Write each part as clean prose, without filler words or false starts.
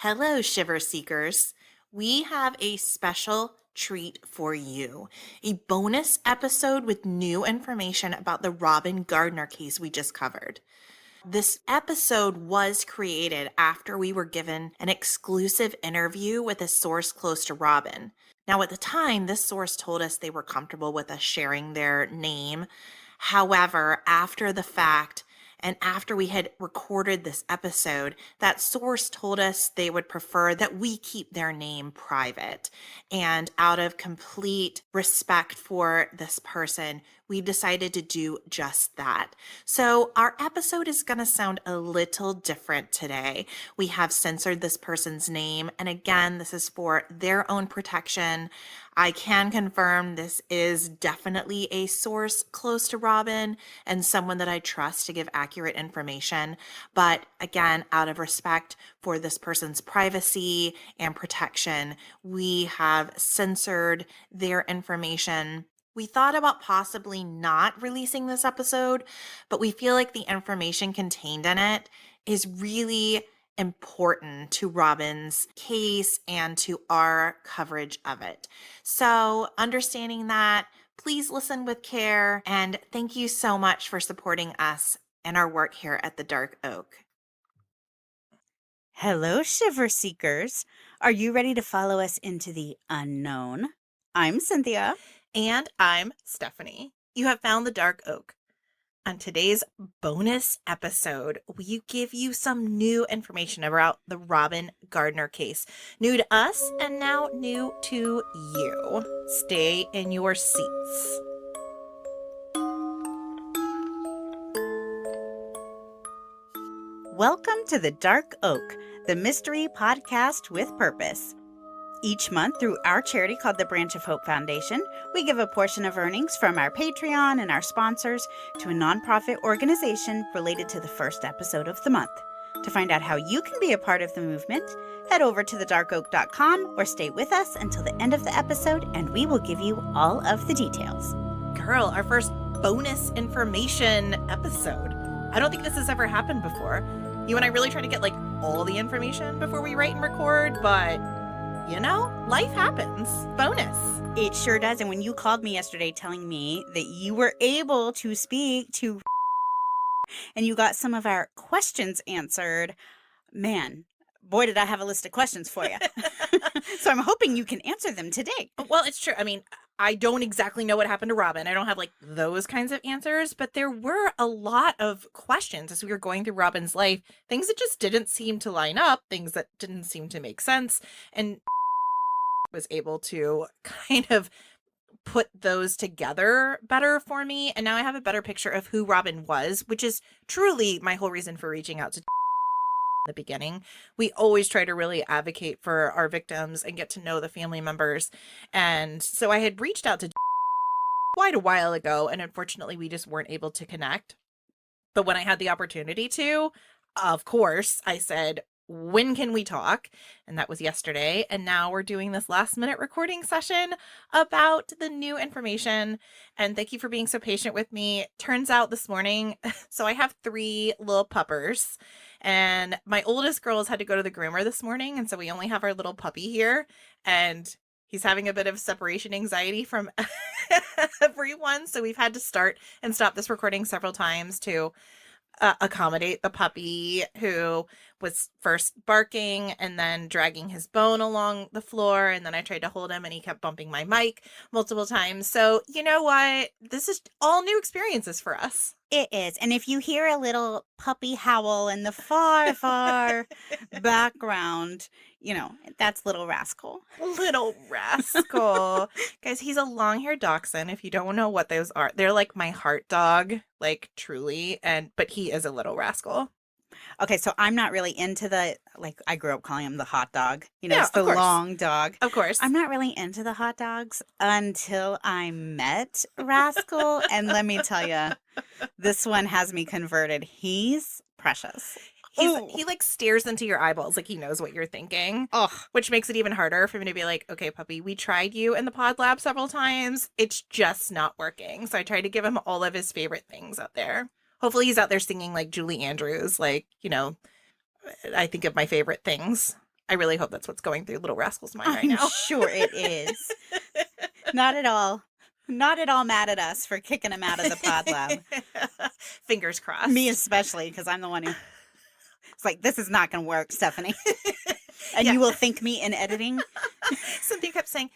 Hello, Shiver Seekers. We have a special treat for you. A bonus episode with new information about the Robyn Gardner case we just covered. This episode was created after we were given an exclusive interview with a source close to Robyn. Now, at the time, this source told us they were comfortable with us sharing their name. However, after the fact, and after we had recorded this episode, that source told us they would prefer that we keep their name private. And out of complete respect for this person, we decided to do just that. So our episode is going to sound a little different today. We have censored this person's name. And again, this is for their own protection. I can confirm this is definitely a source close to Robyn and someone that I trust to give accurate information. But again, out of respect for this person's privacy and protection, we have censored their information. We thought about possibly not releasing this episode, but we feel like the information contained in it is really important to Robyn's case and to our coverage of it. So, understanding that, please listen with care, and thank you so much for supporting us and our work here at the Dark Oak. Hello, Shiver Seekers. Are you ready to follow us into the unknown? I'm Cynthia. And I'm Stefanie. You have found the Dark Oak. On today's bonus episode, we give you some new information about the Robyn Gardner case. New to us and now new to you. Stay in your seats. Welcome to the Dark Oak, the mystery podcast with purpose. Each month, through our charity called the Branch of Hope Foundation, we give a portion of earnings from our Patreon and our sponsors to a nonprofit organization related to the first episode of the month. To find out how you can be a part of the movement, head over to thedarkoak.com or stay with us until the end of the episode and we will give you all of the details. Girl, our first bonus information episode. I don't think this has ever happened before. You and I really try to get all the information before we write and record, but you know, life happens. Bonus. It sure does. And when you called me yesterday telling me that you were able to speak to and you got some of our questions answered, man, boy, did I have a list of questions for you. So I'm hoping you can answer them today. Well, it's true. I mean, I don't exactly know what happened to Robyn. I don't have those kinds of answers, but there were a lot of questions as we were going through Robyn's life, things that just didn't seem to line up, things that didn't seem to make sense. And was able to kind of put those together better for me. And now I have a better picture of who Robyn was, which is truly my whole reason for reaching out to the beginning. We always try to really advocate for our victims and get to know the family members. And so I had reached out to quite a while ago, and unfortunately we just weren't able to connect. But when I had the opportunity to, of course, I said, when can we talk? And that was yesterday. And now we're doing this last minute recording session about the new information. And thank you for being so patient with me. Turns out this morning, so I have 3 little puppers and my oldest girl has had to go to the groomer this morning. And so we only have our little puppy here and he's having a bit of separation anxiety from everyone. So we've had to start and stop this recording several times to accommodate the puppy who was first barking and then dragging his bone along the floor. And then I tried to hold him and he kept bumping my mic multiple times. So you know what? This is all new experiences for us. It is. And if you hear a little puppy howl in the far, far background, you know, that's Little Rascal. Little Rascal. Guys, he's a long-haired dachshund. If you don't know what those are, they're like my heart dog, truly. But he is a little rascal. Okay, so I'm not really into I grew up calling him the hot dog. Yeah, it's the long dog. Of course. I'm not really into the hot dogs until I met Rascal. And let me tell you, this one has me converted. He's precious. He stares into your eyeballs like he knows what you're thinking. Oh, which makes it even harder for me to be like, okay, puppy, we tried you in the pod lab several times. It's just not working. So I try to give him all of his favorite things out there. Hopefully he's out there singing like Julie Andrews, I think of my favorite things I really hope that's what's going through Little Rascal's mind right I'm now. sure it is. Not at all. Not at all mad at us for kicking him out of the pod lab. Fingers crossed. Me especially, because I'm the one who... It's like, this is not going to work, Stefanie. And Yeah. you will thank me in editing. Cynthia kept saying,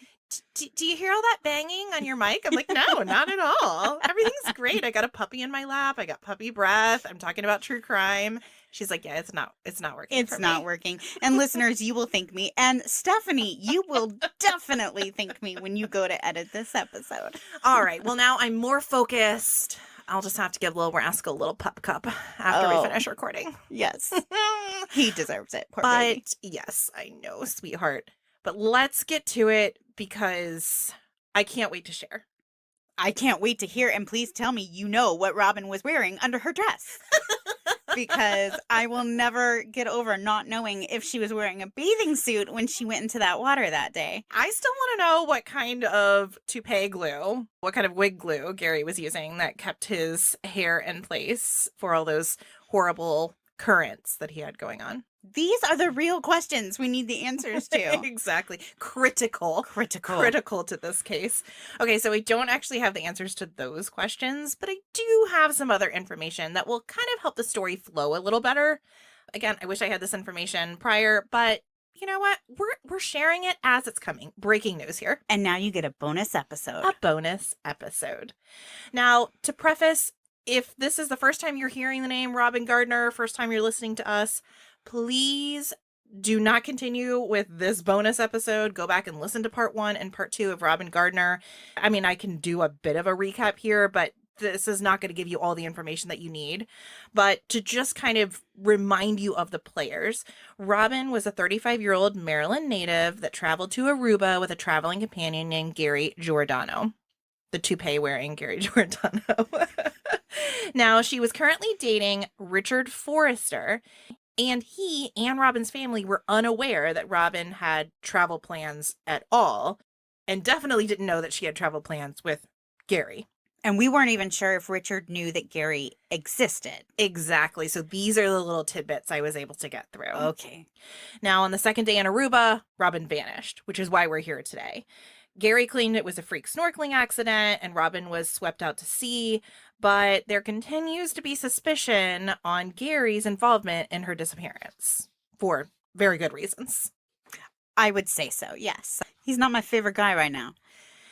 do you hear all that banging on your mic? I'm like, no, not at all. Everything's great. I got a puppy in my lap. I got puppy breath. I'm talking about true crime. She's like, yeah, it's not working. It's not working. And listeners, you will thank me. And Stefanie, you will definitely thank me when you go to edit this episode. All right. Well, now I'm more focused. I'll just have to give Little Rascal a little pup cup after we finish recording. Yes. He deserves it. Poor But baby. yes, I know, sweetheart. But let's get to it because I can't wait to share. I can't wait to hear. And please tell me you know what Robyn was wearing under her dress. Because I will never get over not knowing if she was wearing a bathing suit when she went into that water that day. I still want to know what kind of toupee glue, what kind of wig glue Gary was using that kept his hair in place for all those horrible currents that he had going on. These are the real questions we need the answers to. Exactly. Critical to this case. Okay, so I don't actually have the answers to those questions, but I do have some other information that will kind of help the story flow a little better. Again, I wish I had this information prior, but you know what? We're sharing it as it's coming. Breaking news here. And now you get a bonus episode. A bonus episode. Now, to preface, if this is the first time you're hearing the name Robyn Gardner, first time you're listening to us, please do not continue with this bonus episode. Go back and listen to part 1 and part 2 of Robyn Gardner. I mean, I can do a bit of a recap here, but this is not going to give you all the information that you need. But to just kind of remind you of the players, Robyn was a 35-year-old Maryland native that traveled to Aruba with a traveling companion named Gary Giordano. The toupee-wearing Gary Giordano. Now, she was currently dating Richard Forrester, and he and Robyn's family were unaware that Robyn had travel plans at all, and definitely didn't know that she had travel plans with Gary. And we weren't even sure if Richard knew that Gary existed. Exactly. So these are the little tidbits I was able to get through. Okay. Now, on the second day in Aruba, Robyn vanished, which is why we're here today. Gary claimed it was a freak snorkeling accident and Robyn was swept out to sea, but there continues to be suspicion on Gary's involvement in her disappearance for very good reasons. I would say so, yes. He's not my favorite guy right now.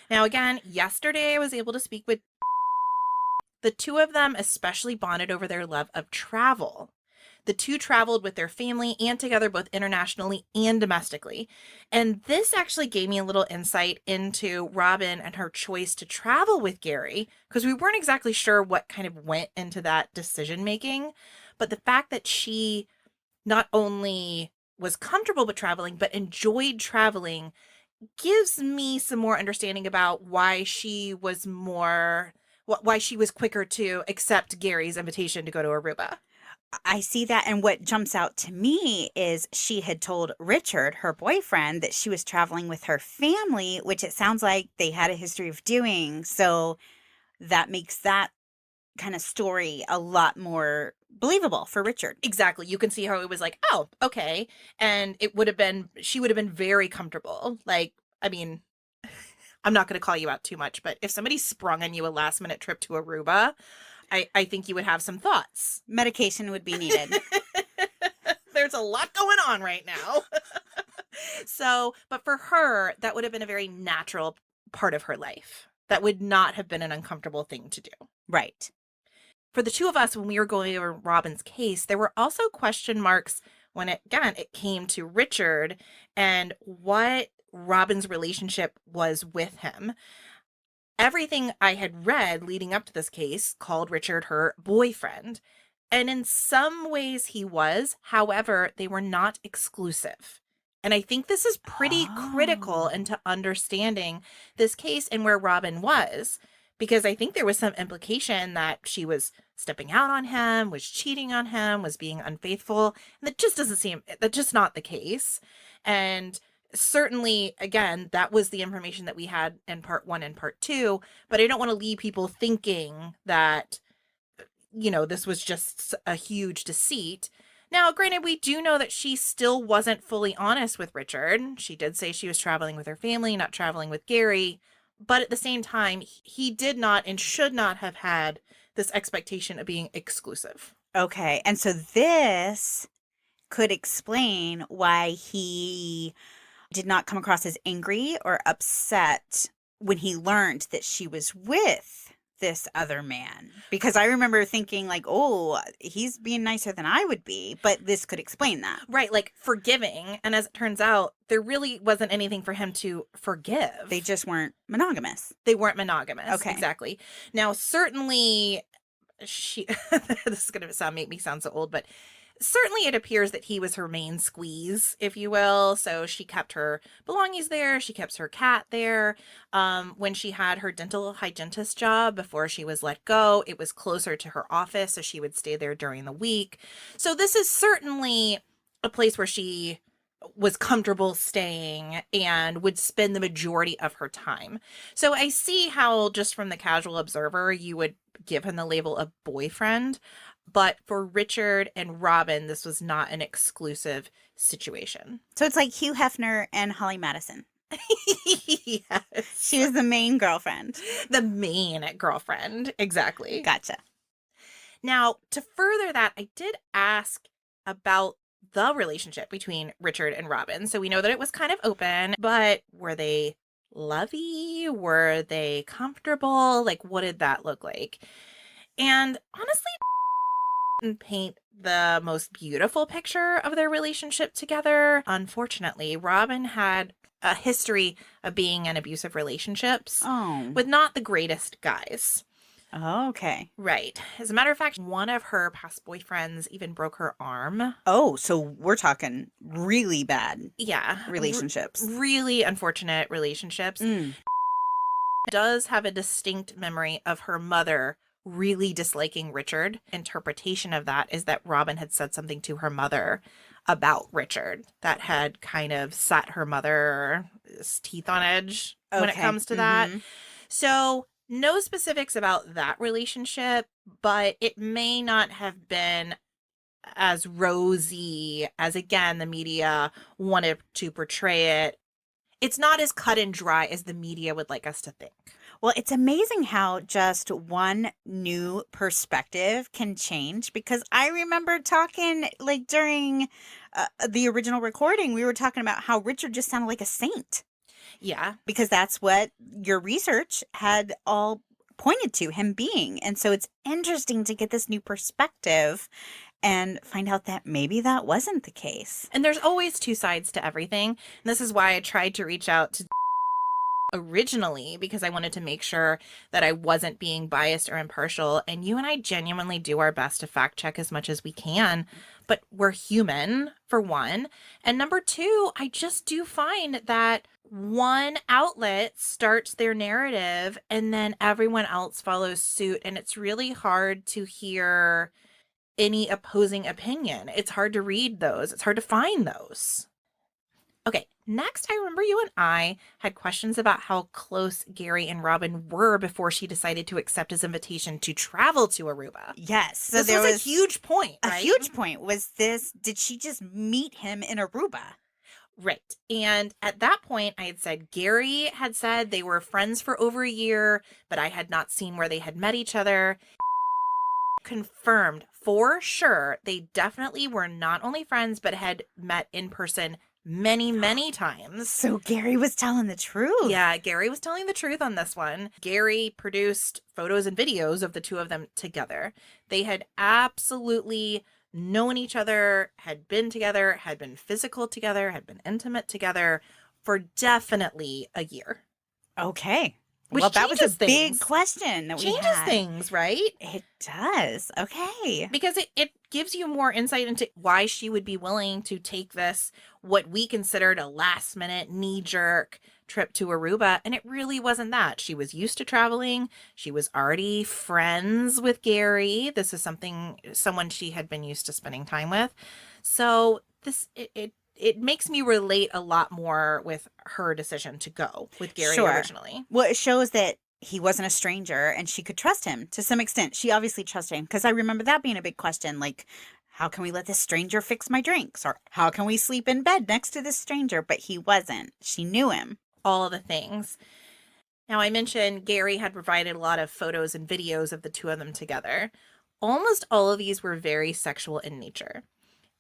Now, again, yesterday I was able to speak with the two of them, especially bonded over their love of travel. The two traveled with their family and together both internationally and domestically. And this actually gave me a little insight into Robyn and her choice to travel with Gary, because we weren't exactly sure what kind of went into that decision making. But the fact that she not only was comfortable with traveling, but enjoyed traveling gives me some more understanding about why she was quicker to accept Gary's invitation to go to Aruba. I see that. And what jumps out to me is she had told Richard, her boyfriend, that she was traveling with her family, which it sounds like they had a history of doing. So that makes that kind of story a lot more believable for Richard. Exactly. You can see how it was like, oh, okay. And she would have been very comfortable. Like, I mean, I'm not going to call you out too much, but if somebody sprung on you a last minute trip to Aruba, I think you would have some thoughts. Medication would be needed. There's a lot going on right now. So, but for her, that would have been a very natural part of her life. That would not have been an uncomfortable thing to do. Right. For the two of us, when we were going over Robyn's case, there were also question marks when it came to Richard and what Robyn's relationship was with him. Everything I had read leading up to this case called Richard her boyfriend. And in some ways he was. However, they were not exclusive. And I think this is pretty critical into understanding this case and where Robyn was. Because I think there was some implication that she was stepping out on him, was cheating on him, was being unfaithful. And that's just not the case. And certainly, again, that was the information that we had in part 1 and part 2, but I don't want to leave people thinking that, this was just a huge deceit. Now, granted, we do know that she still wasn't fully honest with Richard. She did say she was traveling with her family, not traveling with Gary. But at the same time, he did not and should not have had this expectation of being exclusive. Okay. And so this could explain why he did not come across as angry or upset when he learned that she was with this other man. Because I remember thinking like, oh, he's being nicer than I would be, but this could explain that. Right, like forgiving. And as it turns out, there really wasn't anything for him to forgive. They just weren't monogamous. They weren't monogamous. Okay. Exactly. Now, certainly she this is going to make me sound so old, but certainly it appears that he was her main squeeze, if you will. So she kept her belongings there. She kept her cat there. When she had her dental hygienist job before she was let go, it was closer to her office, so she would stay there during the week. So this is certainly a place where she was comfortable staying and would spend the majority of her time. So I see how, just from the casual observer, you would give him the label of boyfriend. But for Richard and Robyn, this was not an exclusive situation. So it's like Hugh Hefner and Holly Madison. Yes. She was the main girlfriend. The main girlfriend. Exactly. Gotcha. Now, to further that, I did ask about the relationship between Richard and Robyn. So we know that it was kind of open, but were they lovey? Were they comfortable? Like, what did that look like? And honestly, didn't paint the most beautiful picture of their relationship together. Unfortunately, Robyn had a history of being in abusive relationships with not the greatest guys. Oh, okay. Right. As a matter of fact, one of her past boyfriends even broke her arm. Oh, so we're talking really bad relationships. Really unfortunate relationships. Does have a distinct memory of her mother really disliking Richard. Interpretation of that is that Robyn had said something to her mother about Richard that had kind of set her mother's teeth on edge when it comes to that. So no specifics about that relationship, but it may not have been as rosy as, again, the media wanted to portray it. It's not as cut and dry as the media would like us to think. Well, it's amazing how just one new perspective can change, because I remember talking like during the original recording, we were talking about how Richard just sounded like a saint. Yeah. Because that's what your research had all pointed to him being. And so it's interesting to get this new perspective and find out that maybe that wasn't the case. And there's always two sides to everything. And this is why I tried to reach out to originally, because I wanted to make sure that I wasn't being biased or impartial. And you and I genuinely do our best to fact check as much as we can, but we're human, for one. And number two, I just do find that one outlet starts their narrative and then everyone else follows suit. And it's really hard to hear any opposing opinion. It's hard to read those. It's hard to find those. Okay, next, I remember you and I had questions about how close Gary and Robyn were before she decided to accept his invitation to travel to Aruba. Yes. So this was a huge point, right? A huge point was this, did she just meet him in Aruba? Right. And at that point, I had said Gary had said they were friends for over a year, but I had not seen where they had met each other. Confirmed for sure they definitely were not only friends, but had met in person many times. So Gary was telling the truth. Yeah, Gary was telling the truth on this one. Gary produced photos and videos of the two of them together. They had absolutely known each other, had been together, had been physical together, had been intimate together for definitely a year. Okay. Which well, that was a big things. Question that we Changes had. Things, right? It does. Okay. Because it gives you more insight into why she would be willing to take this, what we considered a last minute knee-jerk trip to Aruba. And it really wasn't that. She was used to traveling. She was already friends with Gary. This is someone she had been used to spending time with. So it makes me relate a lot more with her decision to go with Gary originally. Well, it shows that he wasn't a stranger and she could trust him to some extent. She obviously trusted him, because I remember that being a big question. Like, how can we let this stranger fix my drinks? Or how can we sleep in bed next to this stranger? But he wasn't. She knew him. All of the things. Now, I mentioned Gary had provided a lot of photos and videos of the two of them together. Almost all of these were very sexual in nature.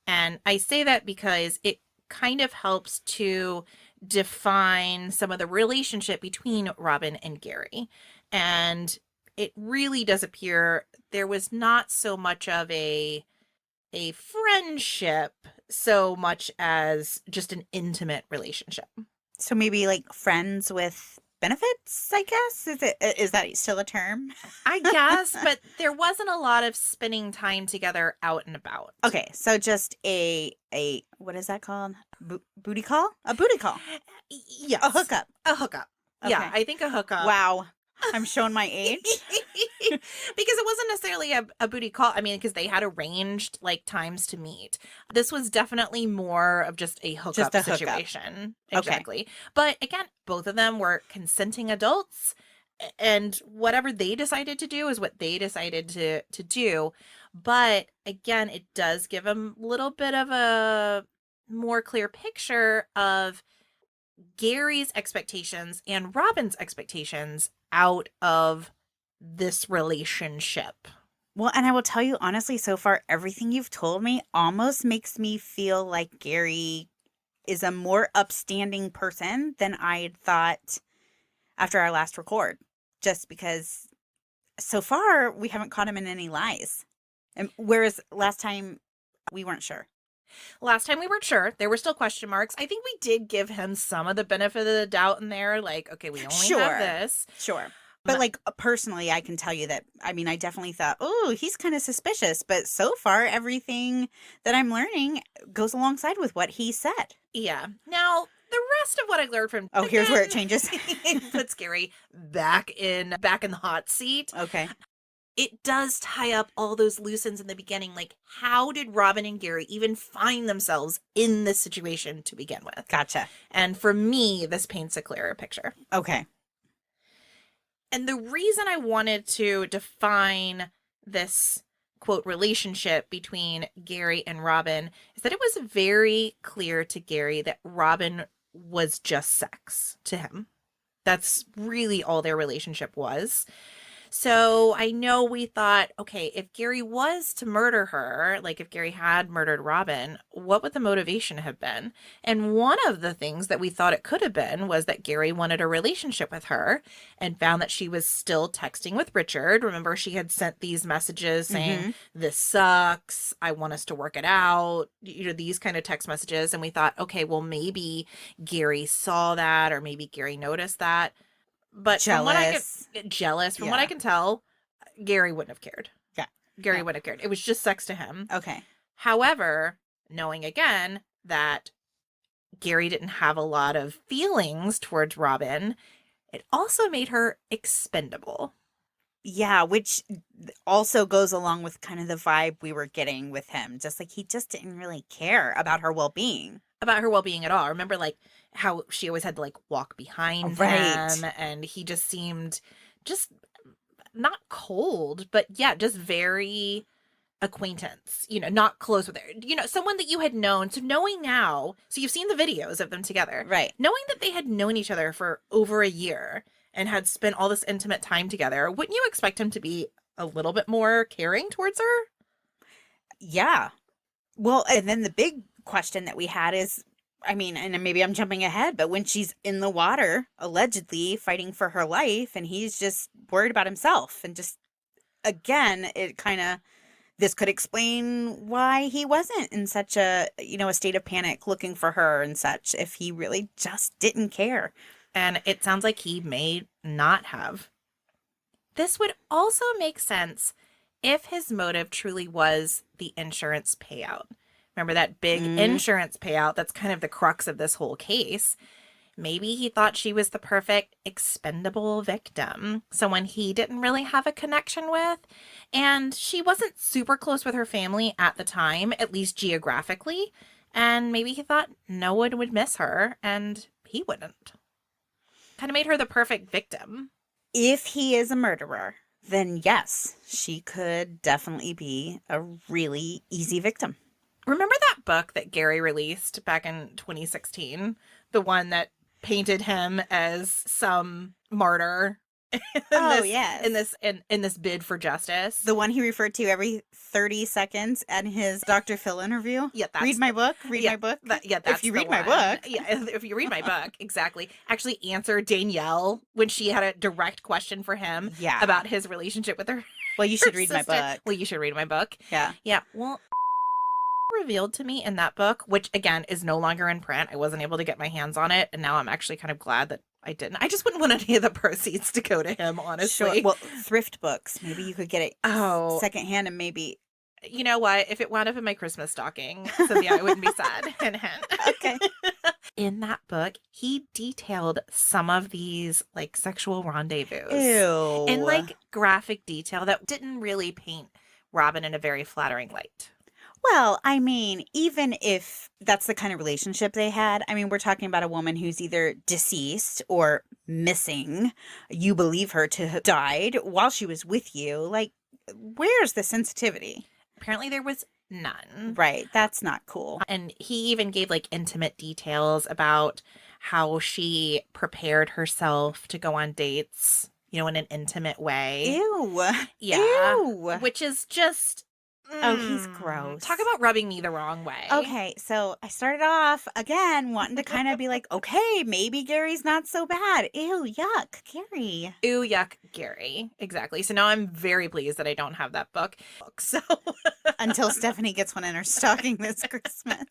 And I say that because it kind of helps to define some of the relationship between Robyn and Gary. And it really does appear there was not so much of a friendship so much as just an intimate relationship. So maybe like friends with benefits, I guess? Is that still a term? I guess, but there wasn't a lot of spending time together out and about. Okay, so just a what is that called? Booty call? A booty call. Yes. A hookup. A hookup. Okay. Yeah, I think a hookup. Wow. I'm showing my age. Because it wasn't necessarily a booty call. I mean, because they had arranged like times to meet. This was definitely more of just a hookup situation. Okay. Exactly. But again, both of them were consenting adults, and whatever they decided to do is what they decided to do. But again, it does give them a little bit of a more clear picture of Gary's expectations and Robyn's expectations out of this relationship. Well, and I will tell you honestly, so far, everything you've told me almost makes me feel like Gary is a more upstanding person than I had thought after our last record. Just because so far we haven't caught him in any lies. And whereas last time we weren't sure. Last time we weren't sure. There were still question marks. I think we did give him some of the benefit of the doubt in there. Like, okay, we only have this. Sure. But like personally, I can tell you that, I mean, I definitely thought, oh, he's kind of suspicious. But so far, everything that I'm learning goes alongside with what he said. Yeah. Now, the rest of what I learned from here's where it changes. puts Gary back in the hot seat. Okay. It does tie up all those loose ends in the beginning. Like, how did Robyn and Gary even find themselves in this situation to begin with? Gotcha. And for me, this paints a clearer picture. Okay. And the reason I wanted to define this, quote, relationship between Gary and Robyn is that it was very clear to Gary that Robyn was just sex to him. That's really all their relationship was. So I know we thought, okay, if Gary was to murder her, like if Gary had murdered Robyn, what would the motivation have been? And one of the things that we thought it could have been was that Gary wanted a relationship with her and found that she was still texting with Richard. Remember, she had sent these messages saying, this sucks. I want us to work it out. You know, these kind of text messages. And we thought, okay, well, maybe Gary saw that or maybe Gary noticed that. But jealous. From what I can tell, Gary wouldn't have cared. Yeah. Gary wouldn't have cared. It was just sex to him. Okay. However, knowing again that Gary didn't have a lot of feelings towards Robyn, it also made her expendable. Yeah, which also goes along with kind of the vibe we were getting with him. Just like he just didn't really care about her well-being. About her well-being at all. Remember, like, how she always had to, like, walk behind him. And he just seemed just not cold, but, yeah, just very acquaintance. You know, not close with her. You know, someone that you had known. So knowing now, so you've seen the videos of them together. Right. Knowing that they had known each other for over a year and had spent all this intimate time together, wouldn't you expect him to be a little bit more caring towards her? Yeah. Well, and then the big question that we had is, I mean, and maybe I'm jumping ahead, but when she's in the water, allegedly fighting for her life, and he's just worried about himself, and just, again, it kind of, this could explain why he wasn't in such a, you know, a state of panic looking for her and such, if he really just didn't care. And it sounds like he may not have. This would also make sense if his motive truly was the insurance payout. Remember that big insurance payout? That's kind of the crux of this whole case. Maybe he thought she was the perfect expendable victim, someone he didn't really have a connection with. And she wasn't super close with her family at the time, at least geographically. And maybe he thought no one would miss her, and he wouldn't. Kind of made her the perfect victim. If he is a murderer, then yes, she could definitely be a really easy victim. Remember that book that Gary released back in 2016? The one that painted him as some martyr Yes. in this bid for justice. The one he referred to every 30 seconds at his Dr. Phil interview. Yeah, that's read my book. Read my book. That's if you the read my one. book. Yeah, if you read my book, exactly. Actually answered Danielle when she had a direct question for him about his relationship with her. Well, you should her read sister. my book. Well, you should read my book. Yeah. Yeah. Well, revealed to me in that book, which again is no longer in print. I wasn't able to get my hands on it, and now I'm actually kind of glad that I didn't. I just wouldn't want any of the proceeds to go to him, honestly. Sure. Well, thrift books. Maybe you could get it secondhand, and maybe. You know what? If it wound up in my Christmas stocking, Cynthia, I wouldn't be sad. Hint, hint. Okay. In that book, he detailed some of these like sexual rendezvous. Ew. In like graphic detail that didn't really paint Robyn in a very flattering light. Well, I mean, even if that's the kind of relationship they had, I mean, we're talking about a woman who's either deceased or missing. You believe her to have died while she was with you. Like, where's the sensitivity? Apparently there was none. Right. That's not cool. And he even gave like intimate details about how she prepared herself to go on dates, you know, in an intimate way. Ew. Yeah. Ew. Which is just... Oh, he's gross. Talk about rubbing me the wrong way. Okay, so I started off, again, wanting to kind of be like, okay, maybe Gary's not so bad. Ew, yuck, Gary. Ew, yuck, Gary. Exactly. So now I'm very pleased that I don't have that book. So until Stefanie gets one in her stocking this Christmas.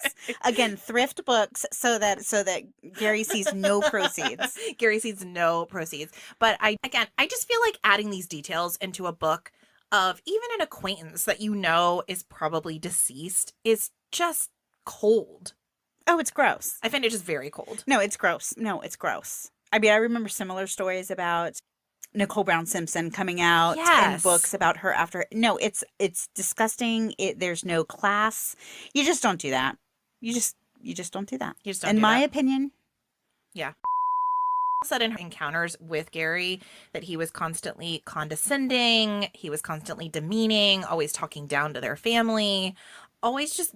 Again, thrift books so that Gary sees no proceeds. Gary sees no proceeds. But I just feel like adding these details into a book of even an acquaintance that you know is probably deceased is just cold. Oh, it's gross. I find it just very cold. No, it's gross. I mean, I remember similar stories about Nicole Brown Simpson coming out in books about her after. No, it's disgusting. There's no class. You just don't do that. You just don't do that. You just don't in do my that. opinion. Yeah. Said in her encounters with Gary that he was constantly condescending, he was constantly demeaning, always talking down to their family, always just,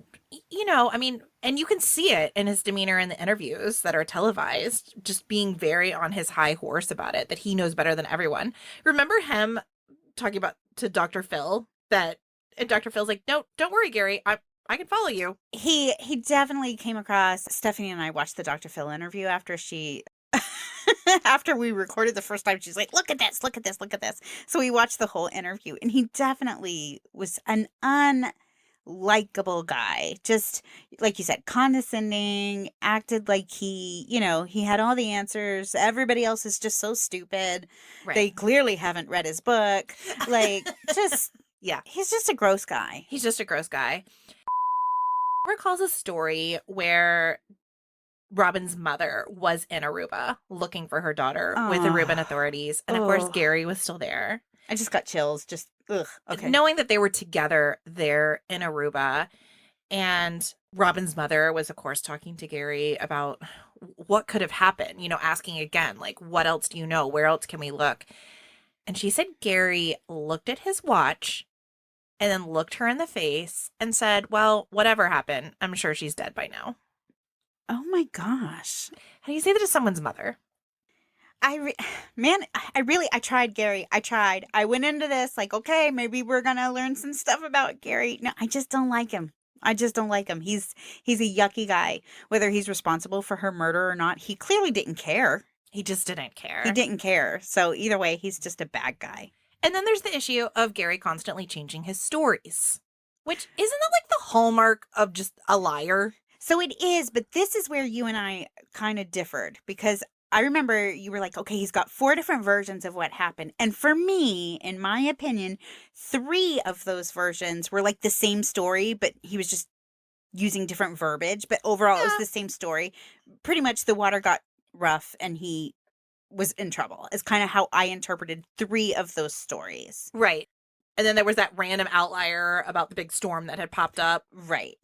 you know, I mean, and you can see it in his demeanor in the interviews that are televised, just being very on his high horse about it, that he knows better than everyone. Remember him talking about to Dr. Phil that Dr. Phil's like, no, don't worry, Gary, I can follow you. He definitely came across. Stefanie and I watched the Dr. Phil interview after after we recorded the first time. She's like, look at this. So we watched the whole interview, and he definitely was an unlikable guy. Just like you said, condescending, acted like he had all the answers. Everybody else is just so stupid. Right. They clearly haven't read his book. Like, just, yeah, he's just a gross guy. Recalls a story where Robyn's mother was in Aruba looking for her daughter with Aruban authorities. And of course, Gary was still there. I just got chills. Just, ugh. Okay. Knowing that they were together there in Aruba. And Robyn's mother was, of course, talking to Gary about what could have happened, you know, asking again, like, what else do you know? Where else can we look? And she said Gary looked at his watch and then looked her in the face and said, well, whatever happened, I'm sure she's dead by now. Oh my gosh. How do you say that to someone's mother? I tried, Gary. I went into this like, okay, maybe we're going to learn some stuff about Gary. No, I just don't like him. He's a yucky guy. Whether he's responsible for her murder or not, he clearly didn't care. He just didn't care. He didn't care. So either way, he's just a bad guy. And then there's the issue of Gary constantly changing his stories, which isn't that like the hallmark of just a liar? So it is, but this is where you and I kind of differed, because I remember you were like, okay, he's got 4 different versions of what happened. And for me, in my opinion, 3 of those versions were like the same story, but he was just using different verbiage. But overall, it was the same story. Pretty much the water got rough and he was in trouble. Is kind of how I interpreted 3 of those stories. Right. And then there was that random outlier about the big storm that had popped up. Right.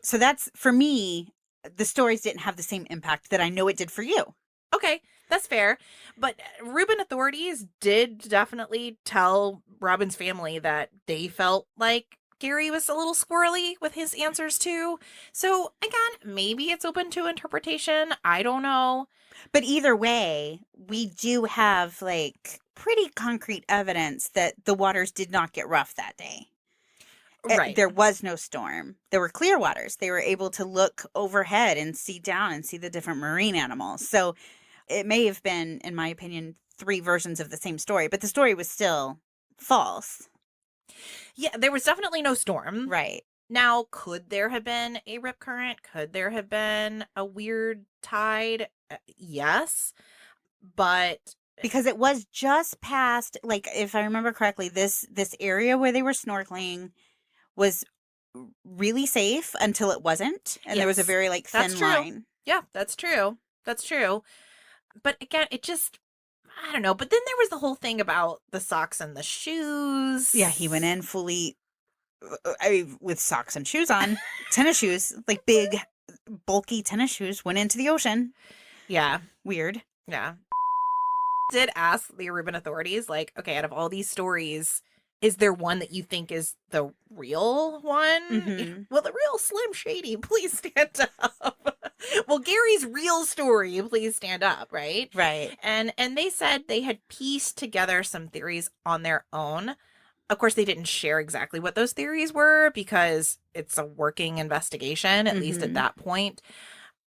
So that's, for me, the stories didn't have the same impact that I know it did for you. Okay. That's fair. But Reuben authorities did definitely tell Robyn's family that they felt like Gary was a little squirrely with his answers too. So again, maybe it's open to interpretation. I don't know. But either way, we do have like pretty concrete evidence that the waters did not get rough that day. Right. There was no storm. There were clear waters. They were able to look overhead and see down and see the different marine animals. So it may have been, in my opinion, 3 versions of the same story, but the story was still false. Yeah, there was definitely no storm. Right. Now, could there have been a rip current? Could there have been a weird tide? Yes. But because it was just past, like, if I remember correctly, this area where they were snorkeling was really safe until it wasn't. And there was a very like thin line. Yeah, that's true. That's true. But again, it just, I don't know. But then there was the whole thing about the socks and the shoes. Yeah, he went in fully with socks and shoes on. Tennis shoes, like big, bulky tennis shoes, went into the ocean. Yeah. Weird. Yeah. Did ask the Aruban authorities, like, okay, out of all these stories, is there one that you think is the real one? Mm-hmm. Well, the real Slim Shady, please stand up. Well, Gary's real story, please stand up, right? Right. And they said they had pieced together some theories on their own. Of course, they didn't share exactly what those theories were because it's a working investigation, at least at that point.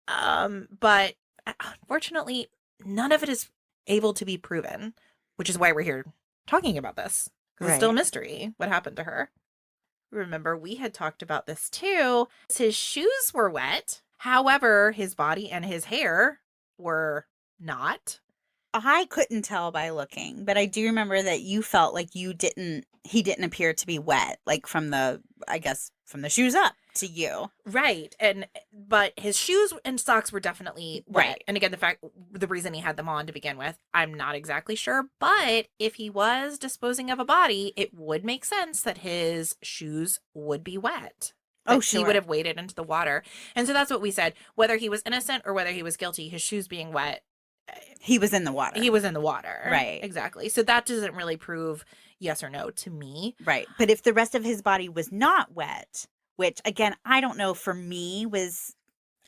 But unfortunately, none of it is able to be proven, which is why we're here talking about this. It's still a mystery what happened to her. Remember, we had talked about this too. His shoes were wet. However, his body and his hair were not. I couldn't tell by looking, but I do remember that you felt like he didn't appear to be wet, like from the shoes up to you. Right. But his shoes and socks were definitely wet. Right. And again, the reason he had them on to begin with, I'm not exactly sure, but if he was disposing of a body, it would make sense that his shoes would be wet. Oh, sure. He would have waded into the water. And so that's what we said. Whether he was innocent or whether he was guilty, his shoes being wet, he was in the water. He was in the water. Right. Exactly. So that doesn't really prove yes or no to me. Right. But if the rest of his body was not wet, which again, I don't know for me was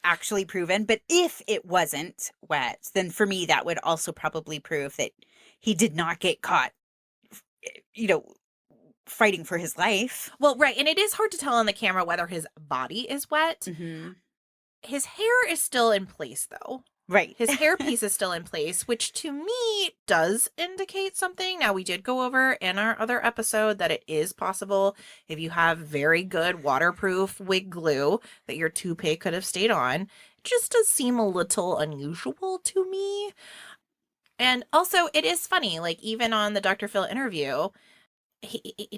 actually proven, but if it wasn't wet, then for me that would also probably prove that he did not get caught, fighting for his life. Well, right. And it is hard to tell on the camera whether his body is wet. Mm-hmm. His hair is still in place, though. Right. His hairpiece is still in place, which to me does indicate something. Now, we did go over in our other episode that it is possible if you have very good waterproof wig glue that your toupee could have stayed on. It just does seem a little unusual to me. And also, it is funny, like even on the Dr. Phil interview,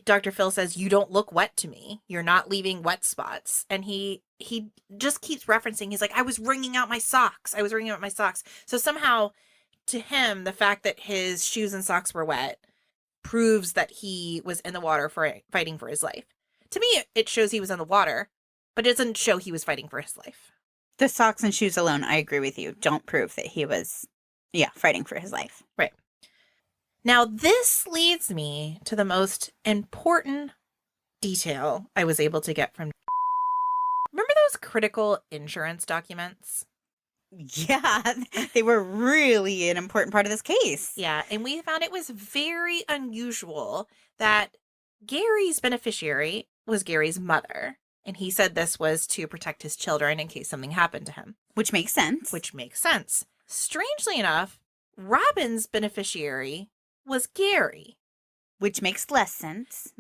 Dr. Phil says, "You don't look wet to me. You're not leaving wet spots." And he just keeps referencing, he's like, I was wringing out my socks. So somehow to him, the fact that his shoes and socks were wet proves that he was in the water fighting for his life. To me, it shows he was in the water, but it doesn't show he was fighting for his life. The socks and shoes alone, I agree with you, don't prove that he was, fighting for his life. Right. Now, this leads me to the most important detail I was able to get from. Remember those critical insurance documents? Yeah, they were really an important part of this case. Yeah, and we found it was very unusual that Gary's beneficiary was Gary's mother. And he said this was to protect his children in case something happened to him. Which makes sense. Strangely enough, Robyn's beneficiary was Gary. Which makes less sense.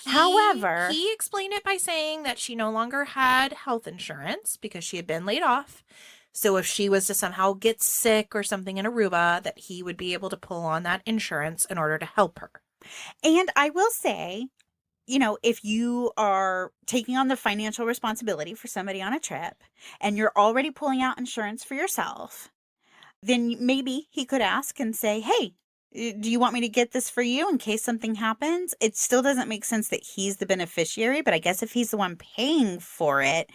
However, he explained it by saying that she no longer had health insurance because she had been laid off. So if she was to somehow get sick or something in Aruba, that he would be able to pull on that insurance in order to help her. And I will say, if you are taking on the financial responsibility for somebody on a trip and you're already pulling out insurance for yourself, then maybe he could ask and say, hey, do you want me to get this for you in case something happens? It still doesn't make sense that he's the beneficiary, but I guess if he's the one paying for it,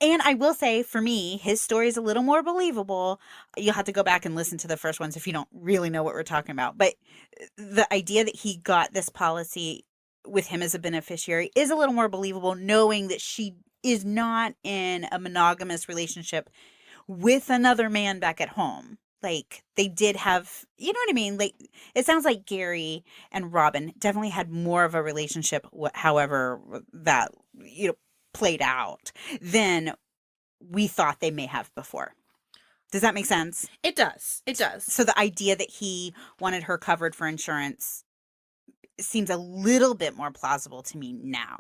And I will say, for me, his story is a little more believable. You'll have to go back and listen to the first ones if you don't really know what we're talking about. But the idea that he got this policy with him as a beneficiary is a little more believable, knowing that she is not in a monogamous relationship with another man back at home. Like, they did have, you know what I mean? Like, it sounds like Gary and Robyn definitely had more of a relationship, however that, played out, than we thought they may have before. Does that make sense? It does. It does. So the idea that he wanted her covered for insurance seems a little bit more plausible to me now.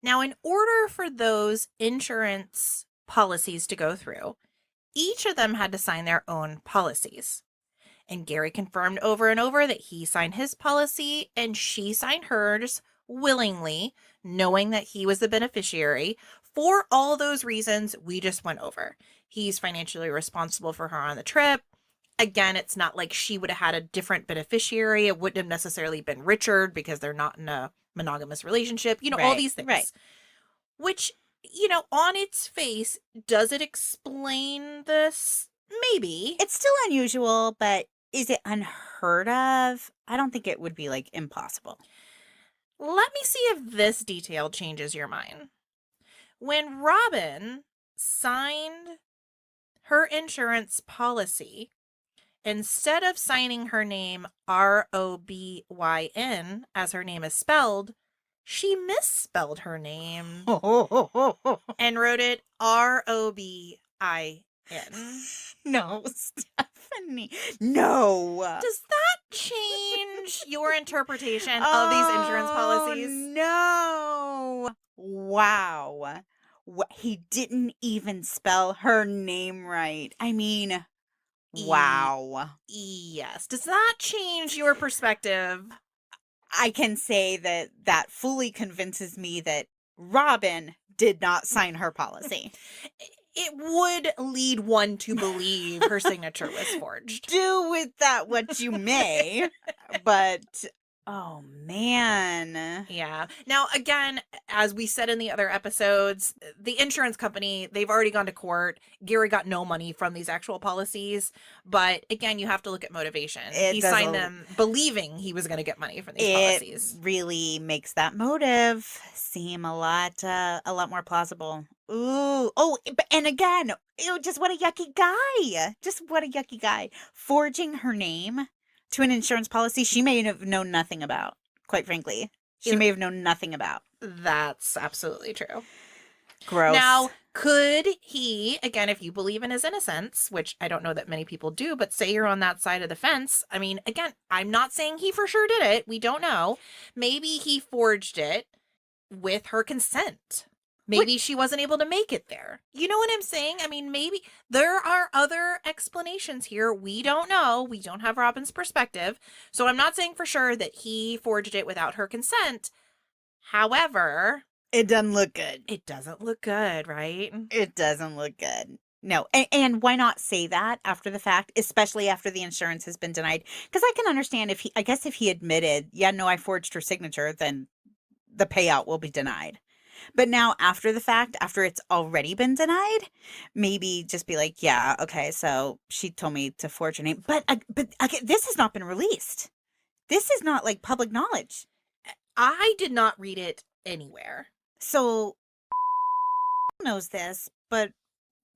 Now, in order for those insurance policies to go through, each of them had to sign their own policies. And Gary confirmed over and over that he signed his policy and she signed hers willingly, knowing that he was the beneficiary for all those reasons we just went over. He's financially responsible for her on the trip. Again, it's not like she would have had a different beneficiary. It wouldn't have necessarily been Richard because they're not in a monogamous relationship. All these things. Right. Which, on its face, does it explain this? Maybe. It's still unusual, but is it unheard of? I don't think it would be, impossible. Let me see if this detail changes your mind. When Robyn signed her insurance policy, instead of signing her name Robyn as her name is spelled, she misspelled her name and wrote it Robin. No, Stefanie. No. Does that change your interpretation of these insurance policies? No. Wow. He didn't even spell her name right. I mean, wow. Yes. Does that change your perspective? I can say that fully convinces me that Robyn did not sign her policy. It would lead one to believe her signature was forged. Do with that what you may, but oh man. Yeah. Now, again, as we said in the other episodes, the insurance company, they've already gone to court. Gary got no money from these actual policies. But again, you have to look at motivation. He signed them believing he was going to get money from these policies. It really makes that motive seem a lot more plausible. Ooh. Oh, and again, just what a yucky guy. Just what a yucky guy. Forging her name to an insurance policy she may have known nothing about, quite frankly. She may have known nothing about. That's absolutely true. Gross. Now, could he, again, if you believe in his innocence, which I don't know that many people do, but say you're on that side of the fence. I mean, again, I'm not saying he for sure did it. We don't know. Maybe he forged it with her consent. Maybe she wasn't able to make it there. You know what I'm saying? I mean, maybe there are other explanations here. We don't know. We don't have Robyn's perspective. So I'm not saying for sure that he forged it without her consent. However, it doesn't look good. It doesn't look good, right? It doesn't look good. No. And why not say that after the fact, especially after the insurance has been denied? Because I can understand if he admitted, yeah, no, I forged her signature, then the payout will be denied. But now after the fact, after it's already been denied, maybe just be like, yeah, okay, so she told me to forge her name. But again, this has not been released. This is not public knowledge. I did not read it anywhere. So knows this, but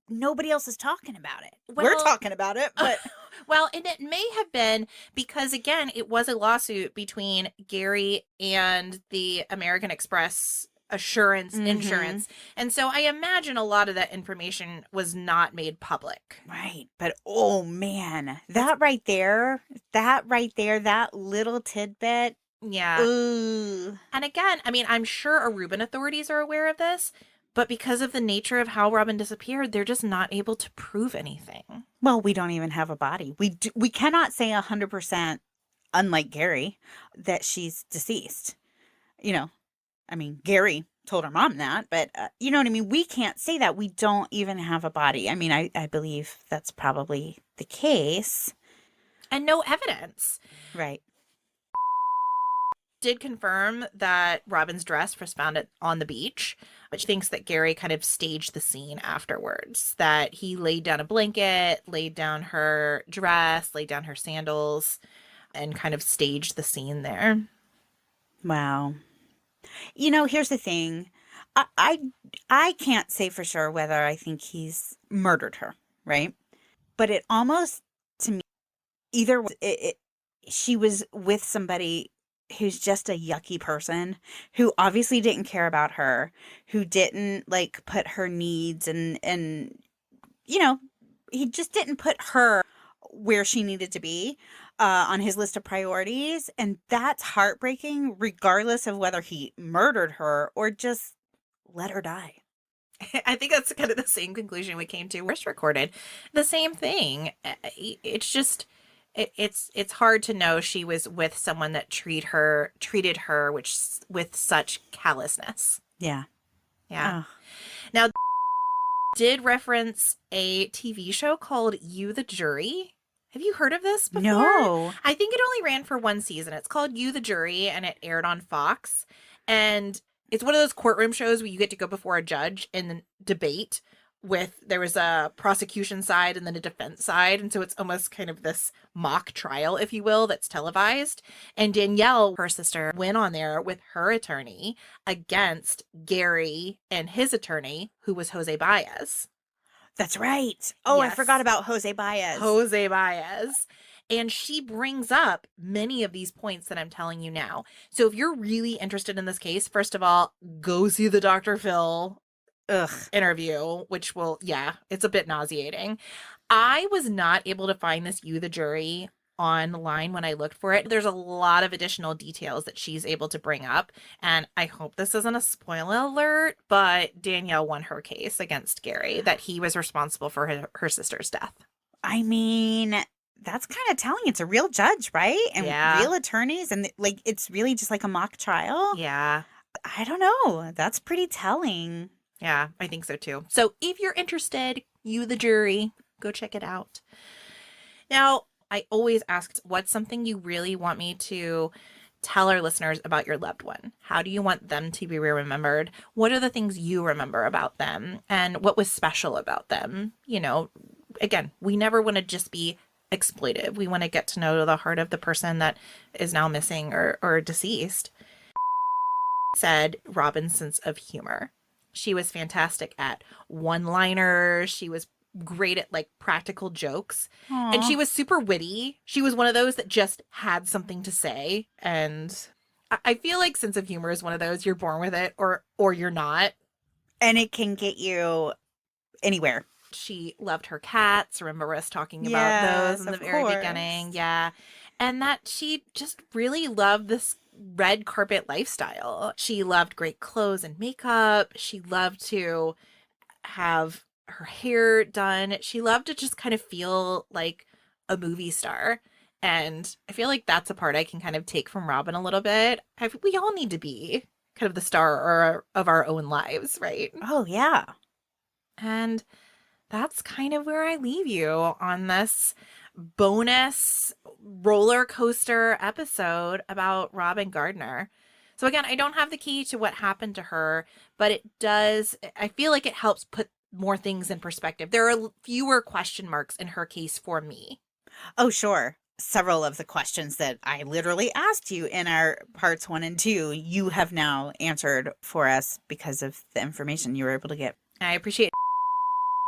nobody else is talking about it. Well, we're talking about it, but well, and it may have been because, again, it was a lawsuit between Gary and the American Express Assurance Insurance. And so I imagine a lot of that information was not made public. Right. But oh man, that right there, that little tidbit. Yeah. Ooh. And again, I mean, I'm sure Aruban authorities are aware of this, but because of the nature of how Robyn disappeared, they're just not able to prove anything. Well, we don't even have a body. We cannot say 100%, unlike Gary, that she's deceased. I mean, Gary told her mom that, but you know what I mean? We can't say that. We don't even have a body. I mean, I believe that's probably the case. And no evidence. Right. Did confirm that Robyn's dress was found on the beach. but she thinks that Gary kind of staged the scene afterwards, that he laid down a blanket, laid down her dress, laid down her sandals, and kind of staged the scene there. Wow. Here's the thing. I can't say for sure whether I think he's murdered her, right? But it almost, to me, either she was with somebody who's just a yucky person who obviously didn't care about her, who didn't like put her needs and he just didn't put her where she needed to be on his list of priorities. And that's heartbreaking, regardless of whether he murdered her or just let her die. I think that's kind of the same conclusion we came to. We're recorded the same thing. It's just it's hard to know she was with someone that treated her with such callousness. Yeah. Yeah. Now, did reference a TV show called You the Jury. Have you heard of this before? No. I think it only ran for one season. It's called You the Jury, and it aired on Fox. And it's one of those courtroom shows where you get to go before a judge and debate there was a prosecution side and then a defense side. And so it's almost kind of this mock trial, if you will, that's televised. And Danielle, her sister, went on there with her attorney against Gary and his attorney, who was Jose Baez. That's right. Oh, yes. I forgot about Jose Baez. Jose Baez. And she brings up many of these points that I'm telling you now. So if you're really interested in this case, first of all, go see the Dr. Phil interview, which it's a bit nauseating. I was not able to find this You the Jury online when I looked for it. There's a lot of additional details that she's able to bring up. And I hope this isn't a spoiler alert, but Danielle won her case against Gary that he was responsible for her sister's death. I mean, that's kind of telling. It's a real judge, right? And real attorneys. And like, it's really just like a mock trial. Yeah. I don't know. That's pretty telling. Yeah, I think so too. So if you're interested, You the Jury, go check it out. Now, I always ask, what's something you really want me to tell our listeners about your loved one? How do you want them to be remembered? What are the things you remember about them? And what was special about them? Again, we never want to just be exploitive. We want to get to know the heart of the person that is now missing or deceased. Said Robyn's sense of humor. She was fantastic at one-liners. She was great at like practical jokes. Aww. And she was super witty. She was one of those that just had something to say. And I feel like sense of humor is one of those you're born with it or you're not. And it can get you anywhere. She loved her cats. Remember us talking about those in the very beginning? Yeah. And that she just really loved this red carpet lifestyle. She loved great clothes and makeup. She loved to have her hair done. She loved to just kind of feel like a movie star. And I feel like that's a part I can kind of take from Robyn a little bit. We all need to be kind of the star of our own lives, right? Oh, yeah. And that's kind of where I leave you on this bonus roller coaster episode about Robyn Gardner. So again, I don't have the key to what happened to her, but I feel like it helps put more things in perspective. There are fewer question marks in her case for me. Oh, sure. Several of the questions that I literally asked you in our parts 1 and 2, you have now answered for us because of the information you were able to get. I appreciate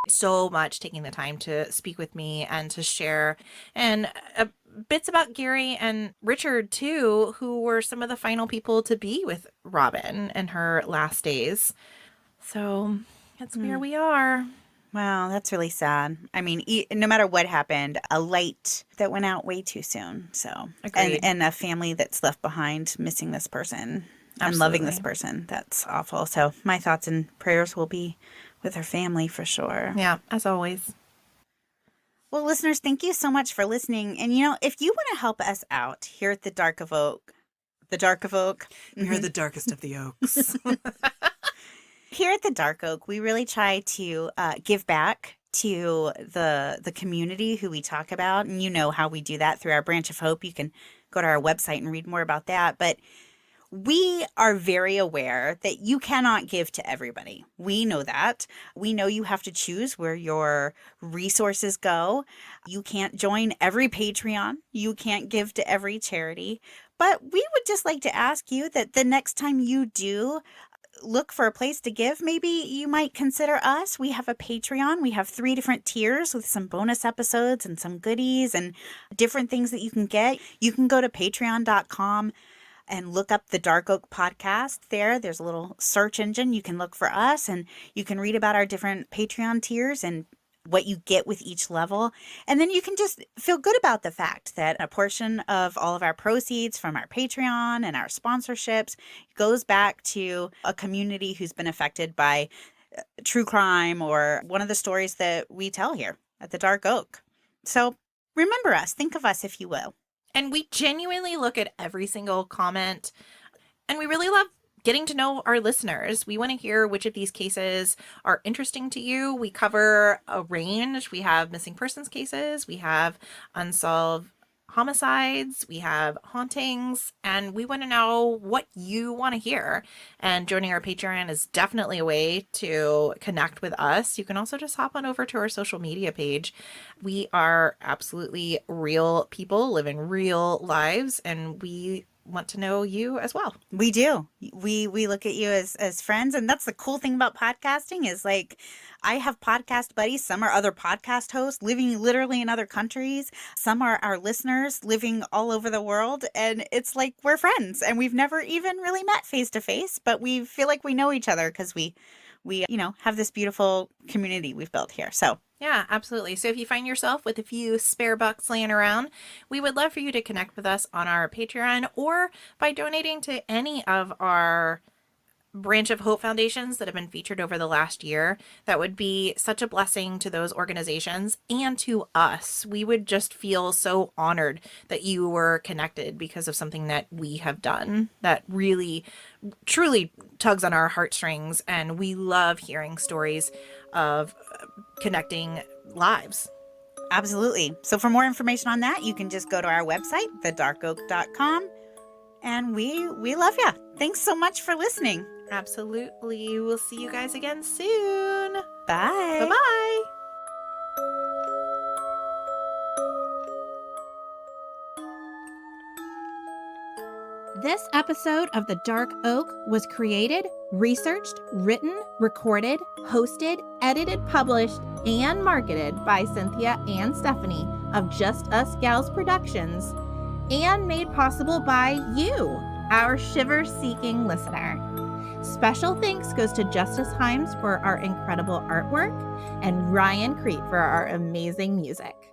so much taking the time to speak with me and to share and bits about Gary and Richard too, who were some of the final people to be with Robyn in her last days. So that's where we are. Wow, that's really sad. I mean, no matter what happened, a light that went out way too soon. So, and a family that's left behind missing this person. Absolutely. And loving this person. That's awful. So my thoughts and prayers will be with her family for sure. Yeah, as always. Well, listeners, thank you so much for listening. And, if you want to help us out here at the Dark of Oak. You're the darkest of the oaks. Here at the Dark Oak, we really try to give back to the community who we talk about. And you know how we do that through our Branch of Hope. You can go to our website and read more about that. But We are very aware that you cannot give to everybody. We know that. We know you have to choose where your resources go. You can't join every Patreon. You can't give to every charity. But we would just like to ask you that the next time you do look for a place to give, maybe you might consider us. We have a Patreon. We have 3 different tiers with some bonus episodes and some goodies and different things that you can get. You can go to patreon.com and look up the Dark Oak podcast there. There's a little search engine. You can look for us and you can read about our different Patreon tiers and what you get with each level. And then you can just feel good about the fact that a portion of all of our proceeds from our Patreon and our sponsorships goes back to a community who's been affected by true crime or one of the stories that we tell here at the Dark Oak. So remember us. Think of us, if you will. And we genuinely look at every single comment, and we really love getting to know our listeners. We want to hear which of these cases are interesting to you. We cover a range. We have missing persons cases, we have unsolved homicides, we have hauntings, and we want to know what you want to hear. And joining our Patreon is definitely a way to connect with us. You can also just hop on over to our social media page. We are absolutely real people living real lives, and we want to know you as well. We do. We look at you as friends. And that's the cool thing about podcasting is like, I have podcast buddies. Some are other podcast hosts living literally in other countries. Some are our listeners living all over the world. And it's like we're friends and we've never even really met face to face, but we feel like we know each other because we have this beautiful community we've built here. So yeah, absolutely. So if you find yourself with a few spare bucks laying around, we would love for you to connect with us on our Patreon or by donating to any of our Branch of Hope foundations that have been featured over the last year. That would be such a blessing to those organizations and to us. We would just feel so honored that you were connected because of something that we have done that really, truly tugs on our heartstrings. And we love hearing stories of connecting lives. Absolutely. So for more information on that, you can just go to our website, thedarkoak.com. And we love you. Thanks so much for listening. Absolutely. We'll see you guys again soon. Bye. Bye-bye. This episode of The Dark Oak was created, researched, written, recorded, hosted, edited, published, and marketed by Cynthia and Stefanie of Just Us Gals Productions, and made possible by you, our shiver-seeking listener. Special thanks goes to Justice Himes for our incredible artwork and Ryan Crete for our amazing music.